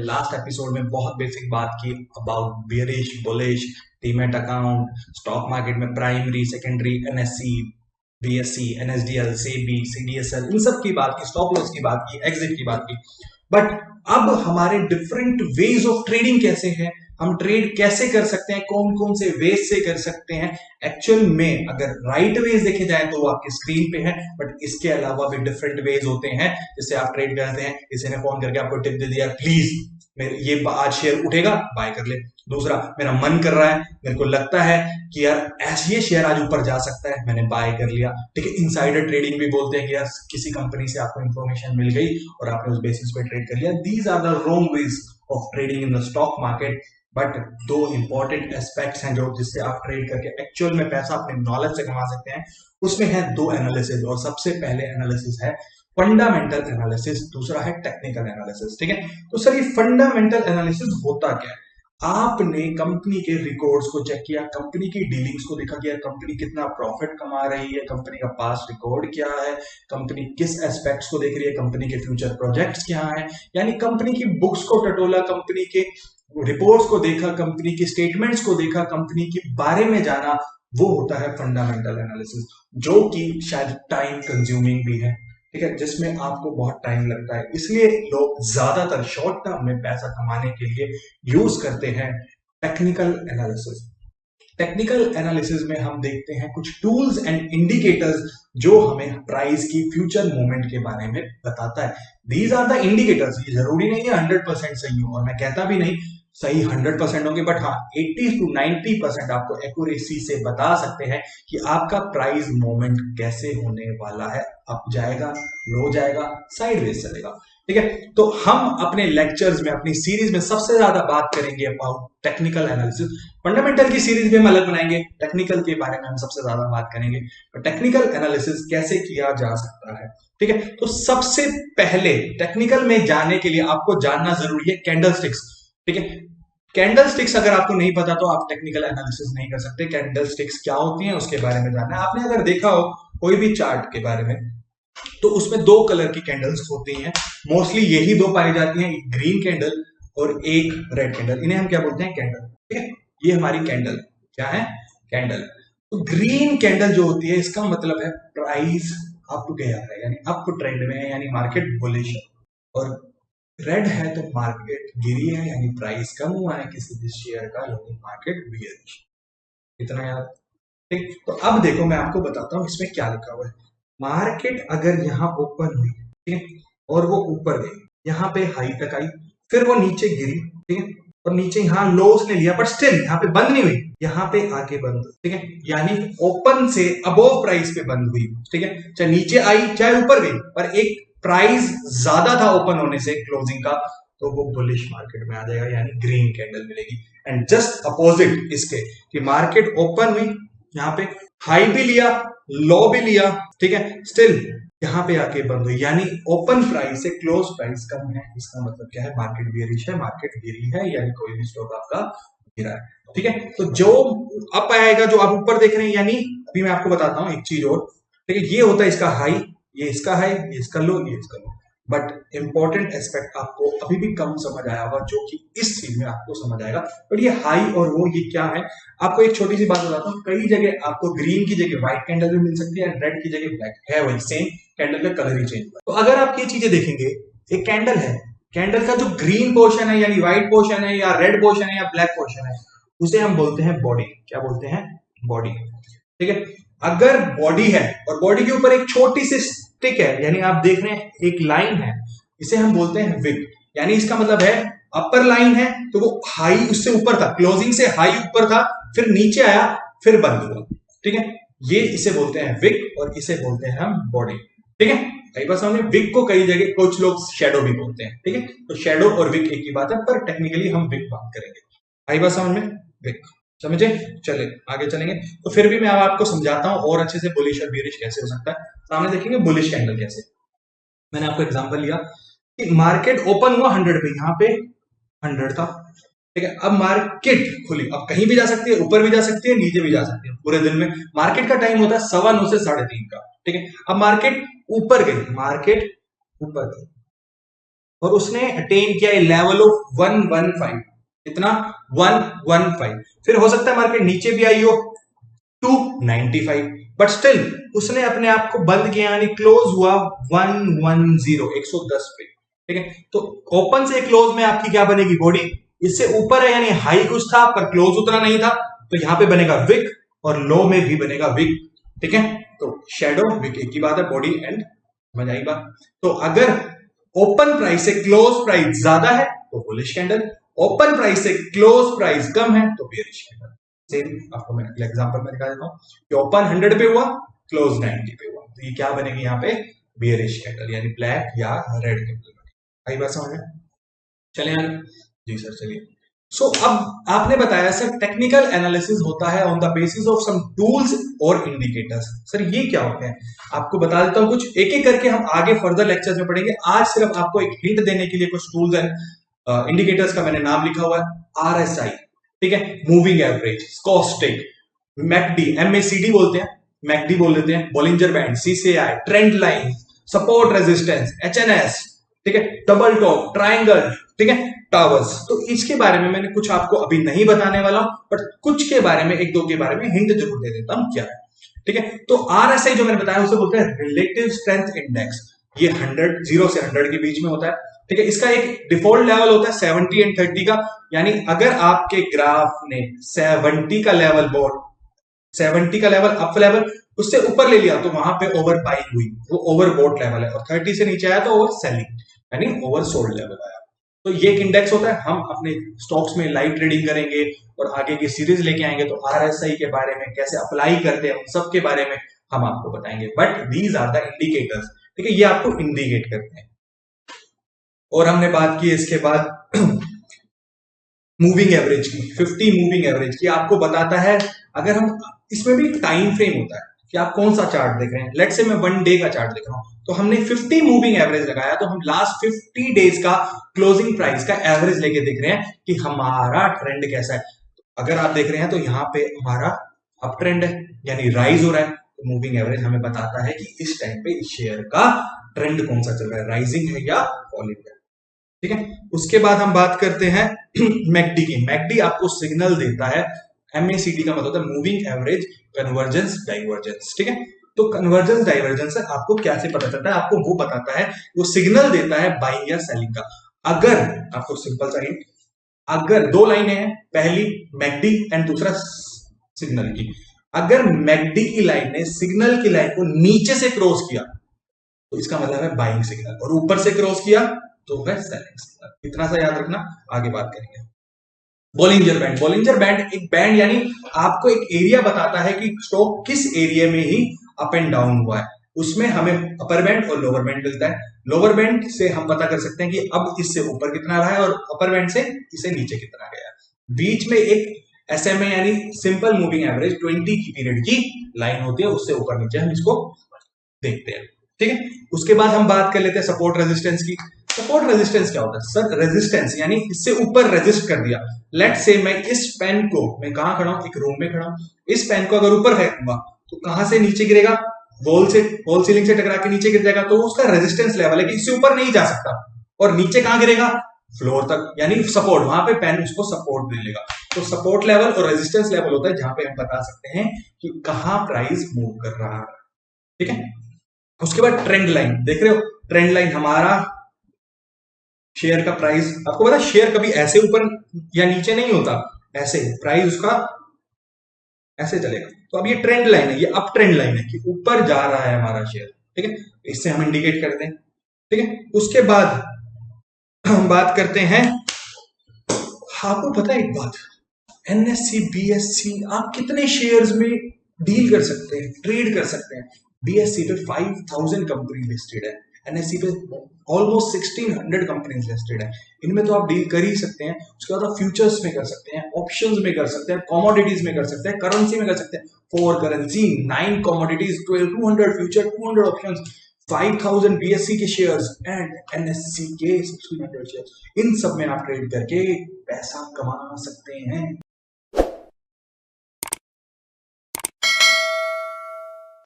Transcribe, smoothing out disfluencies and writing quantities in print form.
Last episode में बहुत basic बात की about bearish bullish demat account, stock market में primary secondary NSC BSC NSDL SEBI CDSL इन सब की बात की, स्टॉप लॉस की बात की, एग्जिट की बात की। बट अब हमारे डिफरेंट वेज ऑफ ट्रेडिंग कैसे हैं, हम ट्रेड कैसे कर सकते हैं, कौन कौन से वेज से कर सकते हैं। एक्चुअल में अगर राइट वेज देखे जाए तो वो आपकी स्क्रीन पे है, बट इसके अलावा भी डिफरेंट वेज होते हैं जिससे आप ट्रेड करते हैं। किसी ने फोन करके आपको टिप दे दिया, प्लीज मेरे ये आज शेयर उठेगा बाय कर ले। दूसरा, मेरा मन कर रहा है, मेरे को लगता है कि यार ऐसे ये शेयर आज ऊपर जा सकता है, मैंने बाय कर लिया। ठीक है, इनसाइडर ट्रेडिंग भी बोलते हैं कि यार किसी कंपनी से आपको इंफॉर्मेशन मिल गई और आपने उस बेसिस पे ट्रेड कर लिया। These are the wrong ways of trading in the stock market. But दो इंपॉर्टेंट एस्पेक्ट्स हैं जो जिससे आप ट्रेड करके एक्चुअल में पैसा अपने नॉलेज से कमा सकते हैं। उसमें है दो एनालिसिस, और सबसे पहले एनालिसिस है फंडामेंटल एनालिसिस, दूसरा है टेक्निकल एनालिसिस। ठीक है, तो सर ये फंडामेंटल एनालिसिस होता क्या है? आपने कंपनी के रिकॉर्ड्स को चेक किया, कंपनी की डीलिंग्स को देखा कि कंपनी कितना प्रॉफिट कमा रही है, कंपनी का पास्ट रिकॉर्ड क्या है, कंपनी किस एस्पेक्ट्स को देख रही है, कंपनी के फ्यूचर प्रोजेक्ट्स क्या है, यानी कंपनी की बुक्स को टटोला, कंपनी के रिपोर्ट्स को देखा, कंपनी की स्टेटमेंट्स को देखा, कंपनी के बारे में जाना। वो होता है फंडामेंटल एनालिसिस, जो कि शायद टाइम कंज्यूमिंग भी है। ठीक है, जिसमें आपको बहुत टाइम लगता है, इसलिए लोग ज्यादातर शॉर्ट टर्म में पैसा कमाने के लिए यूज करते हैं टेक्निकल एनालिसिस। टेक्निकल एनालिसिस में हम देखते हैं कुछ टूल्स एंड इंडिकेटर्स जो हमें प्राइस की फ्यूचर मूवमेंट के बारे में बताता है। These are the indicators. ये जरूरी नहीं है 100% सही हो, और मैं कहता भी नहीं सही 100% होंगे, बट हाँ 80 to 90% आपको एक्यूरेसी से बता सकते हैं कि आपका प्राइस मूवमेंट कैसे होने वाला है। अप जाएगा, लो जाएगा, साइडवेज चलेगा। ठीक है, तो हम अपने लेक्चर्स में, अपनी सीरीज में सबसे ज्यादा बात करेंगे अबाउट टेक्निकल एनालिसिस। फंडामेंटल की सीरीज भी हम अलग बनाएंगे, टेक्निकल के बारे में हम सबसे ज्यादा बात करेंगे। तो टेक्निकल एनालिसिस कैसे किया जा सकता है? ठीक है, तो सबसे पहले टेक्निकल में जाने के लिए आपको जानना जरूरी है कैंडलस्टिक्स। ठीक है, कैंडलस्टिक्स अगर आपको नहीं पता तो आप टेक्निकल एनालिसिस नहीं कर सकते। कैंडलस्टिक्स क्या होती हैं उसके बारे में जानना है। आपने अगर देखा हो कोई भी चार्ट के बारे में, तो उसमें दो कलर की कैंडल्स होती हैं, मोस्टली यही दो पाई जाती हैं, एक ग्रीन कैंडल और एक रेड कैंडल। इन्हें हम क्या बोलते हैं? कैंडल। ठीक है, ये हमारी कैंडल क्या है? कैंडल। तो ग्रीन कैंडल जो होती है, इसका मतलब है प्राइस अप गया है, यानी अप ट्रेंड में है, यानी मार्केट बुलिश है। और रेड है तो मार्केट गिरी है, यानी प्राइस कम हुआ है किसी भी शेयर का, यानी मार्केट बियरिश। इतना याद? ठीक, तो अब देखो मैं आपको बताता हूं इसमें क्या लिखा हुआ है। मार्केट अगर यहाँ ओपन हुई, ठीक है, और वो ऊपर गई, यहाँ पे हाई तक आई, फिर वो नीचे गिरी, ठीक है, और नीचे यहाँ लो उसने लिया, बट स्टिल यहाँ पे बंद नहीं हुई, यहाँ पे आके बंद हुई। ठीक है, यानी ओपन से अबोव प्राइस पे बंद हुई। ठीक है, चाहे नीचे आई चाहे ऊपर गई, पर एक प्राइस ज्यादा था ओपन होने से क्लोजिंग का, तो वो बुलिश मार्केट में आ जाएगा, यानी ग्रीन कैंडल मिलेगी। एंड जस्ट अपोजिट इसके कि मार्केट ओपन हुई, यहाँ पे हाई भी लिया, लो भी लिया, ठीक है, स्टिल यहाँ पे आके बंद हुई, यानी ओपन प्राइस से क्लोज प्राइस कम है। इसका मतलब क्या है? मार्केट बियरिश है, मार्केट गिरी है, यानी कोई भी स्टॉक आपका गिरा है। ठीक है, तो जो अप आएगा, जो आप ऊपर देख रहे हैं, यानी अभी मैं आपको बताता हूं एक चीज और। ठीक है, ये होता है इसका हाई, ये इसका हाई, ये इसका लो, ये इसका लो। बट इंपॉर्टेंट एस्पेक्ट आपको अभी भी कम समझ आया होगा, जो कि इस चीज में आपको समझ आएगा। बट ये हाई और वो ये क्या है, आपको एक छोटी सी बात बताता हूँ। कई जगह आपको ग्रीन की जगह व्हाइट कैंडल भी मिल सकती है, रेड की जगह ब्लैक है, वही सेम कैंडल का कलर ही चेंज हुआ। तो अगर आप ये चीजें देखेंगे, एक कैंडल है, कैंडल का जो ग्रीन पोर्शन है, यानी व्हाइट पोर्शन है, या रेड पोर्शन है, या ब्लैक पोर्शन है, उसे हम बोलते हैं बॉडी। क्या बोलते हैं? बॉडी। ठीक है, अगर बॉडी है और बॉडी के ऊपर एक छोटी सी स्टिक है, यानी आप देख रहे हैं एक लाइन है, इसे हम बोलते हैं विक। यानी इसका मतलब है अपर लाइन है तो वो हाई उससे ऊपर था, क्लोजिंग से हाई ऊपर था, फिर नीचे आया, फिर बंद हुआ। ठीक है, ये इसे बोलते हैं विक और इसे बोलते हैं हम बॉडी। ठीक है, कई बार हमने विक को कई जगह कुछ लोग शैडो भी बोलते हैं। ठीक है, तो शैडो और विक एक ही बात है, पर टेक्निकली हम विक बात करेंगे। कई बार समझ में? विक। समझे? चले आगे चलेंगे। तो फिर भी मैं अब आपको समझाता हूं और अच्छे से बुलिश और बियरिश कैसे हो सकता है। सामने देखेंगे बुलिश कैंडल कैसे। मैंने आपको एग्जांपल लिया कि मार्केट ओपन हुआ 100 पे, यहाँ पे 100 था। ठीक है, अब मार्केट खुली, अब कहीं भी जा सकती है, ऊपर भी जा सकती है, नीचे भी जा सकती है। पूरे दिन में मार्केट का टाइम होता है 9:15 से 3:30 का। ठीक है, अब मार्केट ऊपर गई, मार्केट ऊपर गई, और उसने अटेन किया लेवल ऑफ 115। कितना? 115। फिर हो सकता है मार्केट नीचे भी आई हो 295, बट स्टिल उसने अपने आप को बंद किया, यानी क्लोज हुआ 110, 110 पे। ठीक है, तो ओपन से क्लोज में आपकी क्या बनेगी? बॉडी इससे ऊपर है, यानी हाई कुछ था पर क्लोज उतना नहीं था, तो यहां पे बनेगा विक, और लो में भी बनेगा विक। ठीक है, तो शेडो विक एक ही बात है, बॉडी एंड, समझ आई बात? तो अगर ओपन प्राइस से क्लोज प्राइस ज्यादा है तो बुलिश कैंडल, ओपन प्राइस से क्लोज प्राइस कम है तो बेरिश कैंडल। सेम आपको मैं एग्जांपल में दिखा देता हूं कि ओपन 100 पे हुआ, क्लोज 90 पे हुआ, तो ये क्या बनेगी यहाँ पे? बेरिश कैंडल, यानी ब्लैक या रेड कैंडल। आई बात समझ में? चले आगे। जी सर, चलिए। सो अब आपने बताया सर टेक्निकल एनालिसिस होता है on the basis of some tools और इंडिकेटर्स। सर ये क्या होते हैं? आपको बता देता हूं, कुछ एक एक करके हम आगे फर्दर लेक्चर्स में पढ़ेंगे। आज सिर्फ आपको एक हिंट देने के लिए कुछ टूल्स एंड इंडिकेटर्स का मैंने नाम लिखा हुआ है। RSI, ठीक है, मूविंग एवरेज, स्कॉस्टिक, मैकडी, MACD बोलते हैं, मैकडी बोल लेते हैं, Bollinger band, CCI, trend line, support resistance, HNS, ठीक है, डबल टॉप, ट्राइंगल, ठीक है, टावर्स। तो इसके बारे में मैंने कुछ आपको अभी नहीं बताने वाला हूं, बट कुछ के बारे में, एक दो के बारे में हिंट जरूर दे देता हूं क्या है। ठीक है, तो RSI जो मैंने बताया उसे बोलते हैं रिलेटिव स्ट्रेंथ इंडेक्स। ये 0 से 100 के बीच में होता है। ठीक है, इसका एक डिफॉल्ट लेवल होता है 70 एंड 30 का, यानी अगर आपके ग्राफ ने 70 का लेवल बोर्ड, 70 का लेवल अप लेवल उससे ऊपर ले लिया तो वहां पे ओवर बाइंग हुई, वो ओवर बोट लेवल है, और 30 से नीचे आया तो ओवर सेलिंग, यानी ओवर सोल्ड लेवल आया। तो ये एक इंडेक्स होता है। हम अपने स्टॉक्स में लाइव ट्रेडिंग करेंगे और आगे की सीरीज लेके आएंगे, तो RSI के बारे में कैसे अप्लाई करते हैं उन सब के बारे में हम आपको बताएंगे। But these are the indicators, ठीक है, ये आपको इंडिकेट करते हैं। और हमने बात की इसके बाद मूविंग एवरेज की, 50 मूविंग एवरेज की, आपको बताता है अगर हम, इसमें भी टाइम फ्रेम होता है कि आप कौन सा चार्ट देख रहे हैं। लेट्स से मैं 1 डे का चार्ट देख रहा हूं, तो हमने 50 मूविंग एवरेज लगाया, तो हम लास्ट 50 डेज का क्लोजिंग प्राइस का एवरेज लेके देख रहे हैं कि हमारा ट्रेंड कैसा है। अगर आप देख रहे हैं तो यहाँ पे हमारा अप ट्रेंड है, यानी राइज हो रहा है, तो मूविंग एवरेज हमें बताता है कि इस टाइम पे इस शेयर का ट्रेंड कौन सा चल रहा है, राइजिंग है या फॉलिंग है। ठीक है, उसके बाद हम बात करते हैं मैकडी की। मैकडी आपको सिग्नल देता है, MACD का मतलब होता है मूविंग एवरेज कन्वर्जेंस डाइवर्जेंस। ठीक है, तो कन्वर्जेंस डाइवर्जेंस आपको क्या से पता चलता है? आपको वो बताता है, वो सिग्नल देता है बाइंग या सेलिंग का। अगर आपको सिंपल सा हिंट, अगर दो लाइनें हैं, पहली मैकडी एंड दूसरा सिग्नल की, अगर मैकडी की लाइन ने सिग्नल की लाइन को नीचे से क्रॉस किया तो इसका मतलब है बाइंग सिग्नल, और ऊपर से क्रॉस किया तो है सेलिंग सिग्नल। इतना सा याद रखना, आगे बात करेंगे। बॉलिंजर बैंड, बॉलिंजर बैंड एक बैंड, यानी आपको एक एरिया बताता है कि स्टॉक किस एरिया में ही अप एंड डाउन हुआ है। उसमें हमें अपर बैंड और लोअर बैंड मिलता है। लोअर बैंड से हम पता कर सकते हैं कि अब इससे ऊपर कितना रहा है, और अपर बैंड से इसे नीचे कितना गया। बीच में एक SMA यानी सिंपल मूविंग एवरेज 20 की पीरियड की लाइन होती है, उससे ऊपर नीचे हम इसको देखते हैं। ठीक है, उसके बाद हम बात कर लेते हैं सपोर्ट रेजिस्टेंस की। सपोर्ट रेजिस्टेंस क्या होता है? सर रेजिस्टेंस यानी इससे ऊपर रेजिस्ट कर दिया। लेट्स से मैं इस पेन को, मैं कहां खड़ा हूं? एक रूम में खड़ा हूं। इस पेन को अगर ऊपर फेंकूंगा तो कहां से नीचे गिरेगा? वॉल से, वॉल सीलिंग से टकरा के नीचे गिर जाएगा, तो उसका रेजिस्टेंस लेवल है कि इससे ऊपर नहीं जा सकता। और नीचे कहां गिरेगा? फ्लोर तक, यानी सपोर्ट, वहां पे पेन उसको सपोर्ट दे लेगा। तो सपोर्ट लेवल और रेजिस्टेंस लेवल होता है जहां पे हम बता सकते हैं कि कहां प्राइस मूव कर रहा है। ठीक है, उसके बाद ट्रेंड लाइन देख रहे हो। ट्रेंड लाइन हमारा शेयर का प्राइस, आपको पता है शेयर कभी ऐसे ऊपर या नीचे नहीं होता, ऐसे प्राइस उसका ऐसे चलेगा। तो अब ये ट्रेंड लाइन है, ये अप ट्रेंड लाइन है कि ऊपर जा रहा है हमारा शेयर। ठीक है, इससे हम इंडिकेट करते हैं। ठीक है, उसके बाद हम बात करते हैं, आपको पता है एक बात, NSE BSE आप कितने शेयर्स में डील कर सकते हैं, ट्रेड कर सकते हैं? BSE पे 5000 कंपनी लिस्टेड है, NSE पे ऑलमोस्ट 1600 कंपनीज लिस्टेड है। इनमें तो आप डील कर ही सकते हैं। उसके बाद आप फ्यूचर्स में कर सकते हैं, ऑप्शंस में कर सकते हैं, कमोडिटीज में कर सकते हैं, करेंसी में कर सकते हैं। 4 currency, 9 commodities, 200 future, 200 options, 5000 BSE के शेयर्स एंड NSE के 1600 शेयर्स, इन सब में आप ट्रेड करके पैसा कमा सकते हैं।